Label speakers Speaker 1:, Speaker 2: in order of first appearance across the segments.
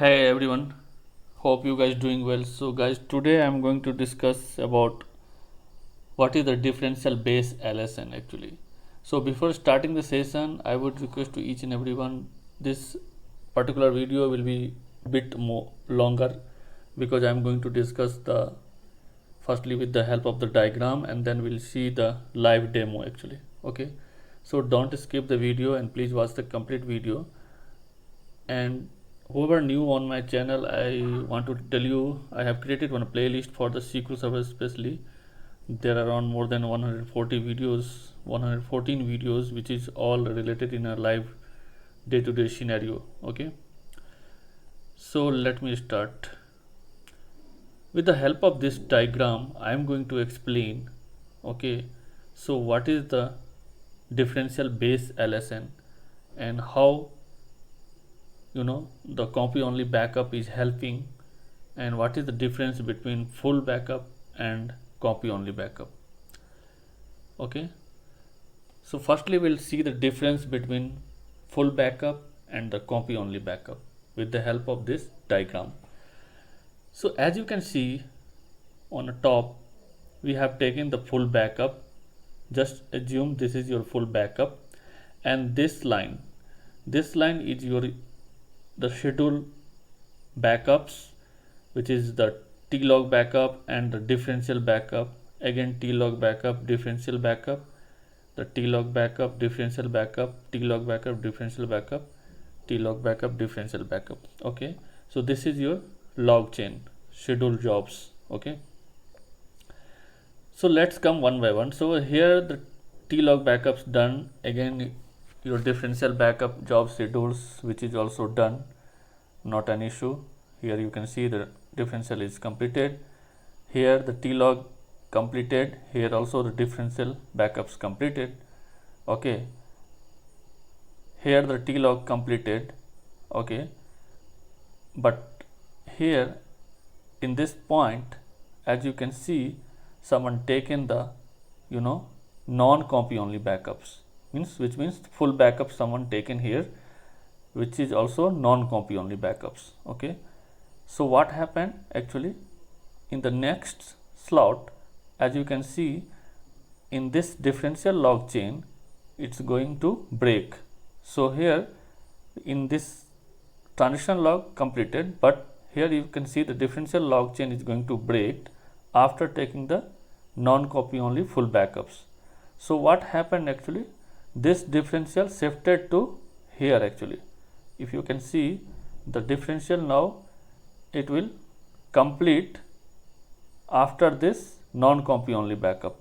Speaker 1: Hey everyone, hope you guys doing well. So guys, today I'm going to discuss about what is the differential base LSN actually. So before starting the session, I would request to each and everyone, this particular video will be bit more longer because I'm going to discuss the firstly with the help of the diagram and then we'll see the live demo actually. Okay, so don't skip the video and please watch the complete video. And whoever new on my channel, I want to tell you I have created one playlist for the SQL Server especially. There are around more than 140 videos, 114 videos, which is all related in a live day-to-day scenario. Okay, so let me start. With the help of this diagram I am going to explain. Okay, so what is the differential base LSN and how the copy only backup is helping, and what is the difference between full backup and copy only backup. Okay, so firstly we'll see the difference between full backup and the copy only backup with the help of this diagram. So as you can see on the top, we have taken the full backup. Just assume this is your full backup, and this line is your the schedule backups, which is the T-log backup and the differential backup. Again T-log backup, differential backup, the T-log backup, differential backup, T-log backup, differential backup, T-log backup, differential backup. Okay, so this is your log chain, schedule jobs. Okay, so let's come one by one. So here the T-log backups done. Again your differential backup job schedules, which is also done, not an issue. Here you can see the differential is completed. Here the T-log completed. Here also the differential backups completed. Okay, here the T-log completed. Okay, but here in this point, as you can see, someone taken the non-copy only backups, which means full backup someone taken here, which is also non-copy only backups. Okay, so what happened actually in the next slot, as you can see in this differential log chain, it's going to break. So here in this transition log completed, but here you can see the differential log chain is going to break after taking the non-copy only full backups. So what happened actually, this differential shifted to here actually. If you can see the differential now, it will complete after this non-copy only backup.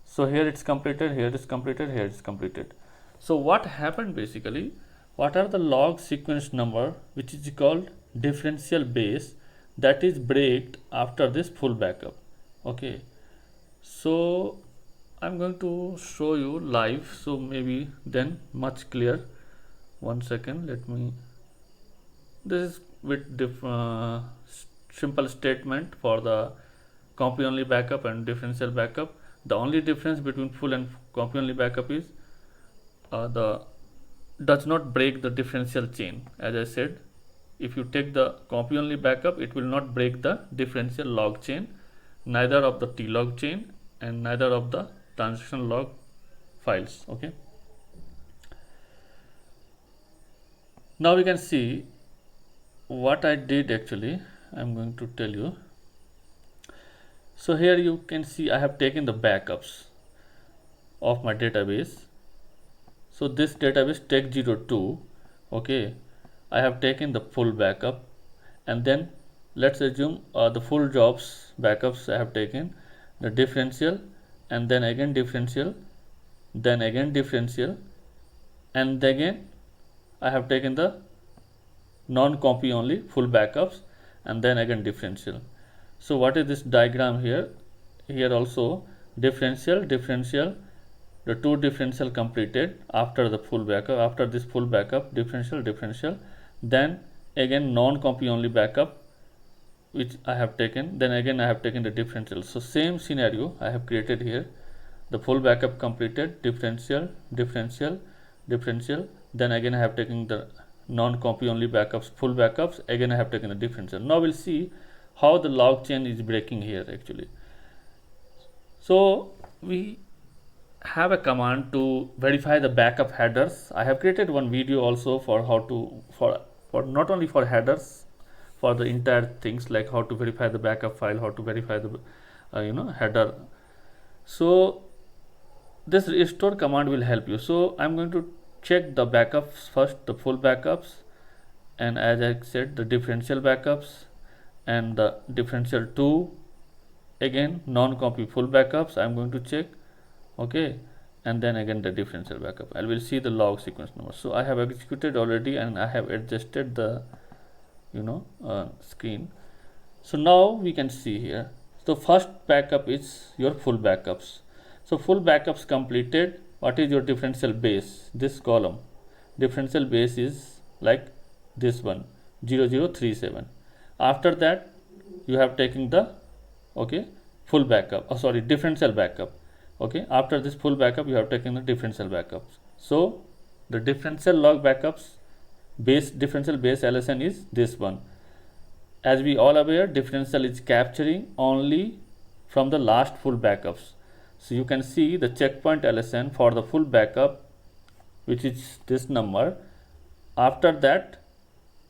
Speaker 1: So here it's completed, here it's completed, here it's completed. So what happened basically, what are the log sequence number which is called differential base that is breaked after this full backup. Okay, so I'm going to show you live, so maybe then much clear. One second, let me, this is with simple statement for the copy only backup and differential backup. The only difference between full and copy only backup is the does not break the differential chain. As I said, if you take the copy only backup, it will not break the differential log chain, neither of the T-log chain and neither of the transaction log files. Okay, now we can see what I did actually. I'm going to tell you. So here you can see I have taken the backups of my database. So this database tech02. Okay, I have taken the full backup, and then let's assume the full jobs backups I have taken, the differential, and then again differential, then again differential, and again I have taken the non-copy only full backups, and then again differential. So what is this diagram here? Here also differential, the two differential completed after the full backup, after this full backup, differential, then again non-copy only backup which I have taken, then again I have taken the differential. So same scenario I have created here, the full backup completed, differential, then again I have taken the non-copy only backups, full backups. Again I have taken the differential. Now we'll see how the log chain is breaking here actually. So we have a command to verify the backup headers. I have created one video also for how to for not only for headers, for the entire things, like how to verify the backup file, how to verify the header. So this restore command will help you. So I'm going to check the backups first, the full backups, and as I said, the differential backups and the differential 2. Again non-copy full backups I'm going to check, okay, and then again the differential backup. I will see the log sequence number. So I have executed already and I have adjusted the screen. So now we can see here, the first backup is your full backups. So full backups completed. What is your differential base? This column differential base is like this one, 0037. After that you have taken the full backup, differential backup. After this full backup you have taken the differential backups. So the differential log backups differential base LSN is this one. As we all aware, differential is capturing only from the last full backups. So you can see the checkpoint LSN for the full backup, which is this number. After that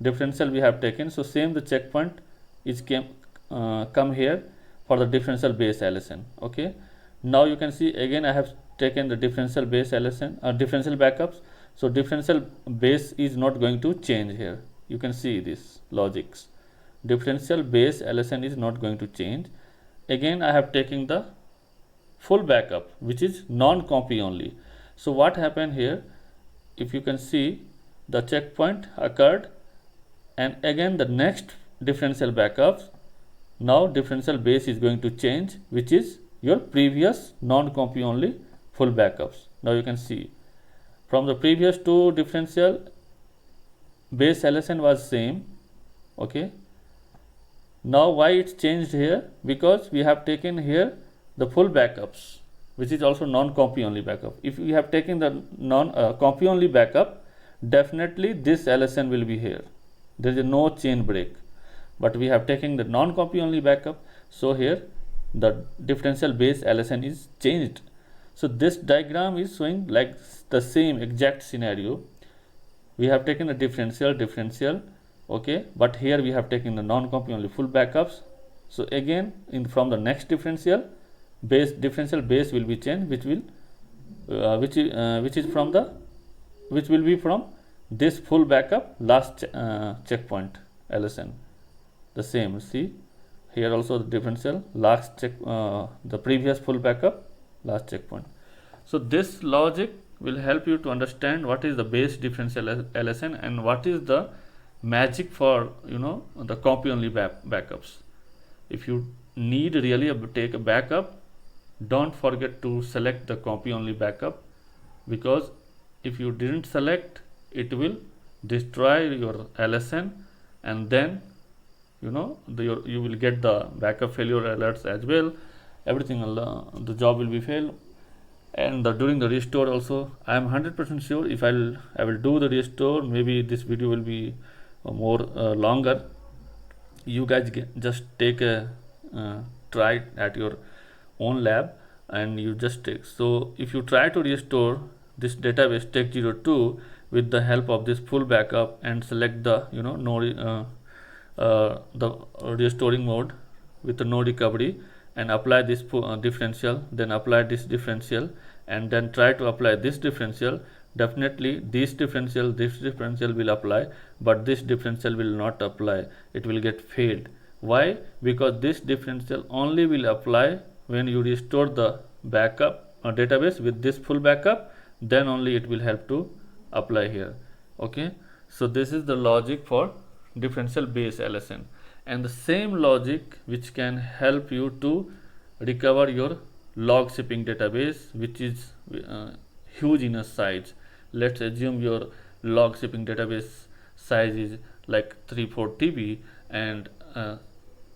Speaker 1: differential we have taken, so same the checkpoint is come here for the differential base LSN. Okay, now you can see again I have taken the differential base LSN or differential backups. So differential base is not going to change here. You can see this logics. Differential base LSN is not going to change. Again I have taken the full backup, which is non-copy only. So what happened here, if you can see, the checkpoint occurred and again the next differential backups, now differential base is going to change, which is your previous non-copy only full backups. Now you can see from the previous two differential base LSN was same. Okay, now why it's changed here? Because we have taken here the full backups, which is also non-copy only backup. If we have taken the non-copy only backup, definitely this LSN will be here. There is no chain break. But we have taken the non-copy only backup, so here the differential base LSN is changed. So this diagram is showing like the same exact scenario. We have taken the differential, okay, but here we have taken the non-copy only full backups. So again from the next differential base will be changed, which will be from this full backup last checkpoint LSN. The same, see here also the differential last the previous full backup last checkpoint. So this logic will help you to understand what is the base differential LSN and what is the magic for the copy only backups. If you need really take a backup, don't forget to select the copy only backup, because if you didn't select, it will destroy your LSN, and then you will get the backup failure alerts as well. Everything the job will be failed. And during the restore also, I am 100% sure if I will do the restore, maybe this video will be more longer. You guys just take a try at your own lab and you just take. So if you try to restore this database tech02 with the help of this full backup and select the the restoring mode with the no recovery and apply this differential, then apply this differential, and then try to apply this differential, definitely this differential will apply, but this differential will not apply. It will get failed. Why? Because this differential only will apply when you restore the backup database with this full backup, then only it will help to apply here. Okay, so this is the logic for differential base LSN, and the same logic which can help you to recover your log shipping database, which is huge in a size. Let's assume your log shipping database size is like 3-4 TB and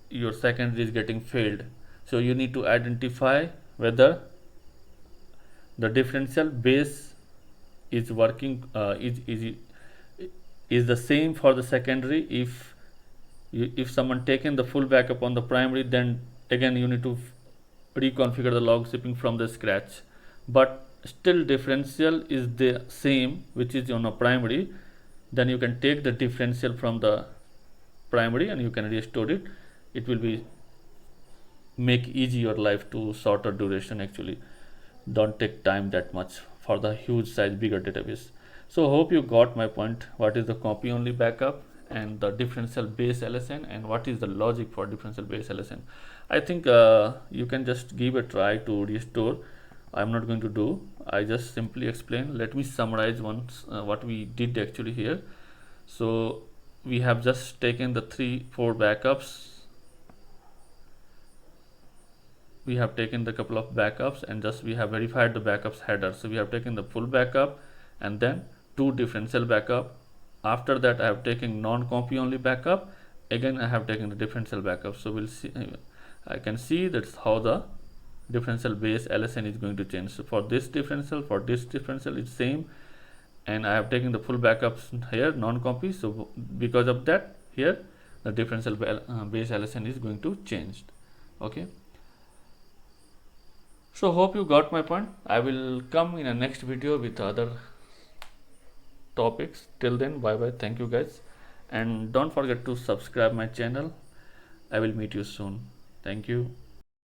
Speaker 1: your secondary is getting failed. So you need to identify whether the differential base is working is the same for the secondary. If someone taken the full backup on the primary, then again you need to reconfigure the log shipping from the scratch. But still differential is the same, which is on a primary. Then you can take the differential from the primary and you can restore it. It will be make easy your life to shorter duration. Actually don't take time that much for the huge size bigger database. So hope you got my point. What is the copy only backup and the differential base LSN, and what is the logic for differential base LSN? I think you can just give a try to restore. I'm not going to do, I just simply explain. Let me summarize once what we did actually here. So we have just taken the 3-4 backups. We have taken the couple of backups and just we have verified the backups header. So we have taken the full backup and then 2 differential backup. After that I have taken non-copy only backup. Again I have taken the differential backup. So we'll see, I can see that's how the differential base LSN is going to change. So for this differential it's same, and I have taken the full backups here non-copy. So because of that here the differential base LSN is going to change. Okay, so hope you got my point. I will come in a next video with other topics. Till then, bye bye, thank you guys, and don't forget to subscribe my channel. I will meet you soon. Thank you.